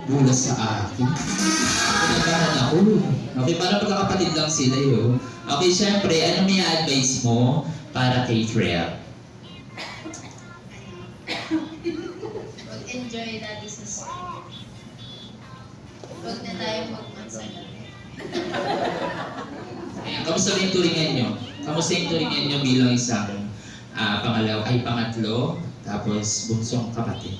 Bulas sa akin. Pinagkahan ako. Okay, parang pagkakapatid lang sila yun. Okay, syempre, ano may advice mo para kay Freya? Mag-enjoy natin sa school. Huwag na tayo magmansagal. Ayan, kamusta rin turingan nyo? Kamusta yung turingan nyo bilang isang pangatlo, tapos bunsong kapatid?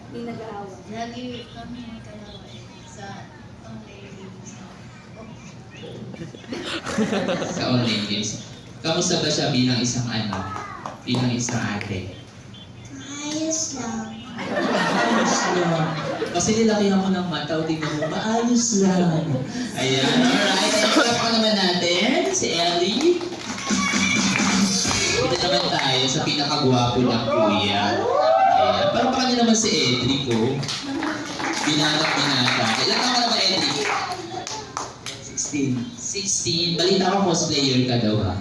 Hindi nag-aawa. Lagi kami kalaway sa online games. Sa online games. Kamusta ba siya bilang isang bilang isang ate? Ayos lang. Maayos lang. Kasi nilakihan mo ng mata, o tingnan mo, maayos lang. Ayan, alright. Ay, pa naman natin, si Ellie. Ito naman tayo sa pinakagwapo ng kuya. Ayan, parang pa naman si Edric, oh. Binata. Ilan ka na ba, Edric? 16. Balita ko cosplayer ka daw, ha?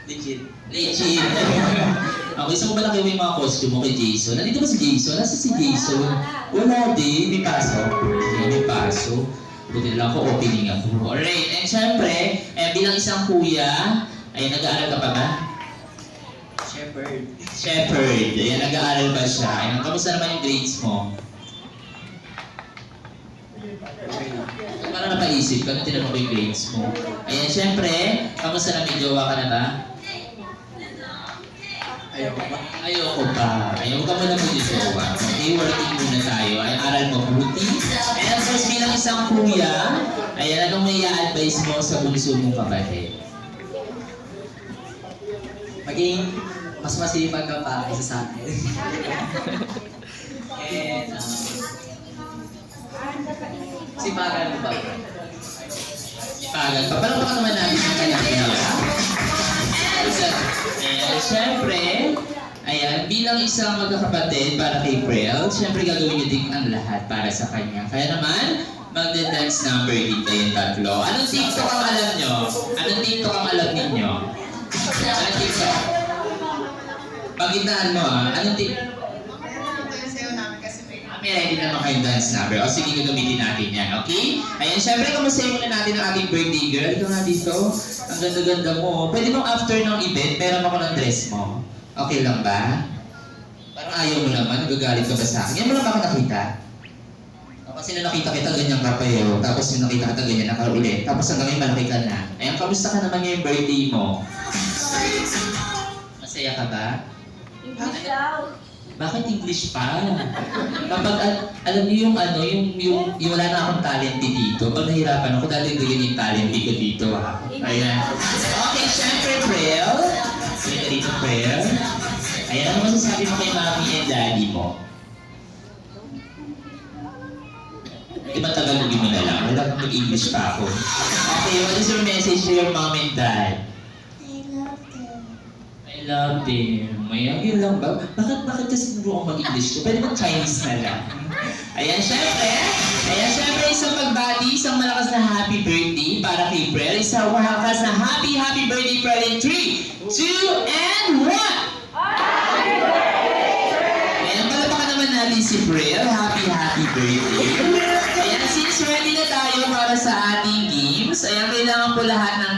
Legit. Okay, so kung malaki yung mga costume mo kay Jason. Nandito ba si Jason? Nasa si Jason? Wala din. May pasok. May pasok. Buti lang ako, opening ako. Alright, and syempre, bilang isang kuya, ay nag-aaral ka pa ba? Shepherd. Ayan, nag-aaral ba siya? Ayan, kamusta naman yung grades mo? Para napaisip ka, nung tinanong ko yung grades mo. Ayan, syempre, kamusta na may jowa ka na ba? Ayoko pa. Ayoko ka muna mag-jowa. Okay, working muna tayo. Ay, aral mabuti. And of course, bilang isang kuya, ayan, anong may i-advise mo sa bunso mong kapatid? Maging mas masipag ka pa kaysa sa akin. And, sipagan mo ba? Sipagan pa. Parang baka naman namin ang kanyang ginawa. And syempre, ayan, bilang isang magkakapatid para kay Prel, syempre gagawin niyo din ang lahat para sa kanya. Kaya naman, magda-dance number din kayong tatlo. Anong TikTok ang alam nyo? Anong TikTok ang alam ninyo? Anong TikTok? Pagitaan mo anong TikTok? May ready naman kayong dance number. O sige, gagamitin natin yan, okay? Ayan, syempre, kamustahin muna natin ang ating birthday girl. Ito nga dito, ang ganda-ganda mo. Pwede mong after ng event, meron ako ng dress mo. Okay lang ba? Parang ayaw mo naman, nagagalit ka ba sa akin? Yan mo lang ba ako nakita? Kasi na nakita kita, ganyan ka pa yun. Tapos yung nakita kita, ganyan na ka ulit. Tapos hanggang ngayon, malaki ka na. Ayan, kamusta ka naman yung birthday mo? Masaya ka ba? English daw. Bakit English pa? Kapag, alam niyo yung wala na akong talent dito. Pag nahirapan ako, dahil yung talent ko dito, ha? Ayan. Okay, syempre, Prel. Sige dito, Prel. Ayan, ano masasabi mo kay mami and daddy mo? Di ba Tagalogin mo na lang? Wala kang mag-English pa ako. Okay, what is your message to your mom and dad? I love them. Ayan, yun lang ba? Bakit kasi nuro ako mag-English ko? Pwede mag-Chinese na lang. Ayan, syempre, isang pagbati, isang malakas na happy birthday para kay Prel. Isang malakas na happy birthday, Prel in 3, 2, and 1! Ayan, palapakan naman natin si Prel. Happy birthday. Ayan, since ready na tayo para sa ating games, ayan, kailangan po lahat ng